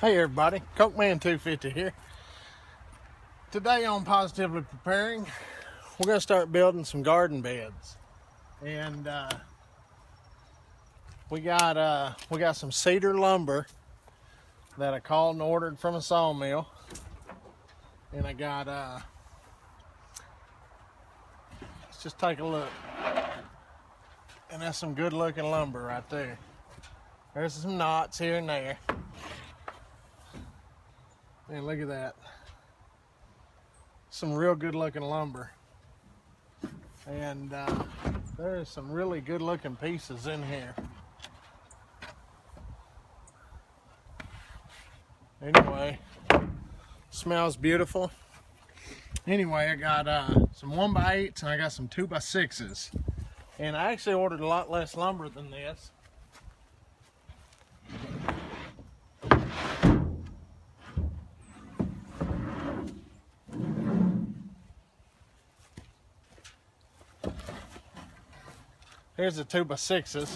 Hey everybody, Cokeman 250 here. Today on Positively Preparing, we're going to start building some garden beds. And we got some cedar lumber that I called and ordered from a sawmill. And I got, let's just take a look. And that's some good looking lumber right there. There's some knots here and there. And look at that. Some real good looking lumber. And there's some really good looking pieces in here. Anyway, smells beautiful. Anyway, I got some 1x8s and I got some 2x6s. And I actually ordered a lot less lumber than this. Here's the 2x6s.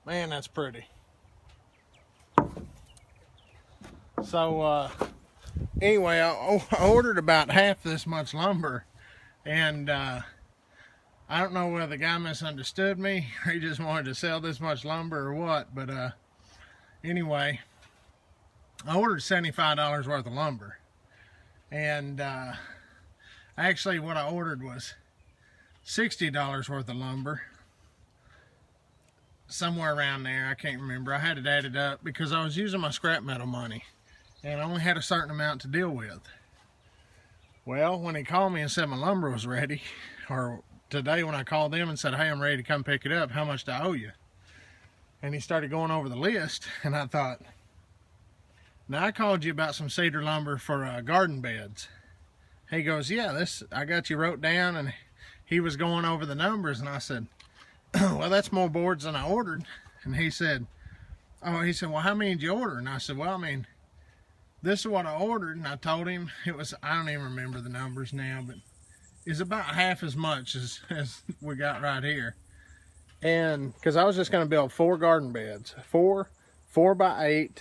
Man, that's pretty. So anyway, I ordered about half this much lumber, and I don't know whether the guy misunderstood me or he just wanted to sell this much lumber or what, but anyway, I ordered $75 worth of lumber, and actually what I ordered was $60 worth of lumber, somewhere around there. I can't remember. I had it added up because I was using my scrap metal money and I only had a certain amount to deal with. Well, when he called me and said my lumber was ready, or today when I called them and said, hey, I'm ready to come pick it up, how much do I owe you? And he started going over the list, and I thought, now I called you about some cedar lumber for garden beds. He goes, yeah, this I got you wrote down, and he was going over the numbers, and I said, well, that's more boards than I ordered. And he said, well, how many did you order? And I said, well, I mean, this is what I ordered. And I told him it was, I don't even remember the numbers now, but it's about half as much as we got right here. And because I was just going to build 4 garden beds, 4x8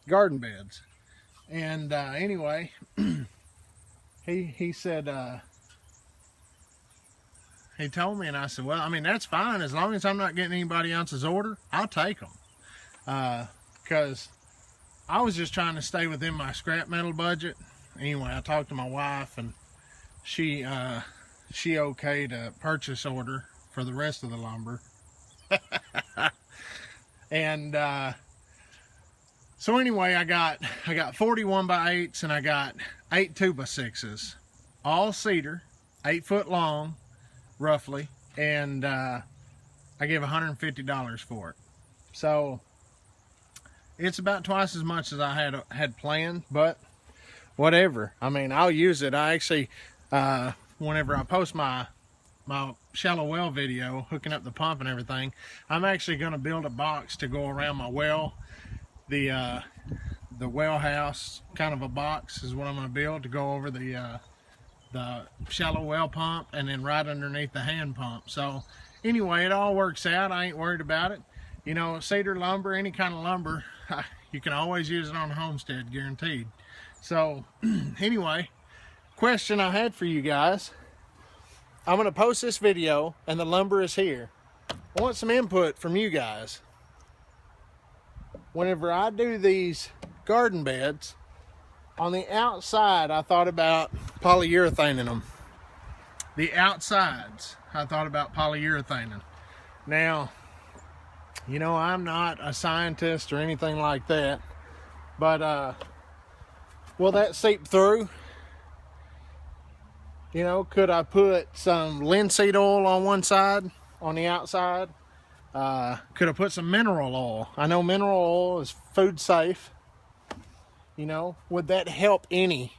garden beds. And anyway, he said, he told me, and I said, well, I mean, that's fine. As long as I'm not getting anybody else's order, I'll take them. Because I was just trying to stay within my scrap metal budget. Anyway, I talked to my wife, and she okayed a purchase order for the rest of the lumber. And so anyway, I got 41x8s, and I got 8 2x6s, all cedar, 8 foot long, roughly, and I gave $150 for it. So it's about twice as much as I had planned, but whatever. I mean, I'll use it. I actually, whenever I post my shallow well video, hooking up the pump and everything, I'm actually going to build a box to go around my well. The well house, kind of a box, is what I'm going to build to go over the shallow well pump, and then right underneath the hand pump. So anyway, it all works out. I ain't worried about it. You know, cedar lumber, any kind of lumber, you can always use it on a homestead, guaranteed. So anyway, question I had for you guys. I'm going to post this video and the lumber is here. I want some input from you guys. Whenever I do these garden beds, on the outside, I thought about polyurethaning them. The outsides, I thought about polyurethaning. Now, you know, I'm not a scientist or anything like that, but will that seep through? You know, could I put some linseed oil on one side, on the outside? Could I put some mineral oil? I know mineral oil is food safe. You know, would that help any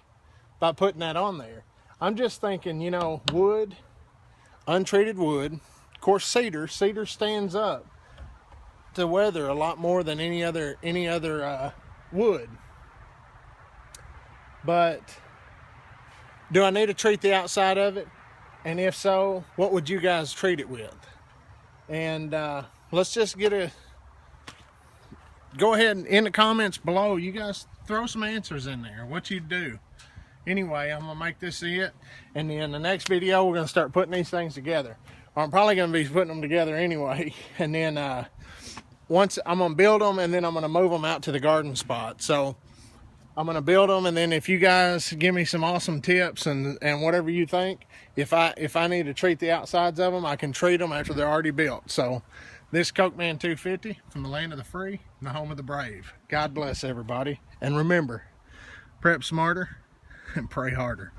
by putting that on there? I'm just thinking, you know, wood, untreated wood. Of course, cedar stands up to weather a lot more than any other wood. But do I need to treat the outside of it? And if so, what would you guys treat it with? And let's just get go ahead and in the comments below, you guys throw some answers in there, what you do. Anyway, I'm gonna make this it, and then the next video we're gonna start putting these things together. I'm probably gonna be putting them together anyway, and then once I'm gonna build them, and then I'm gonna move them out to the garden spot. So I'm gonna build them, and then if you guys give me some awesome tips and whatever you think, if I need to treat the outsides of them, I can treat them after they're already built. So this Cokeman 250 from the land of the free and the home of the brave. God bless everybody, and remember, prep smarter and pray harder.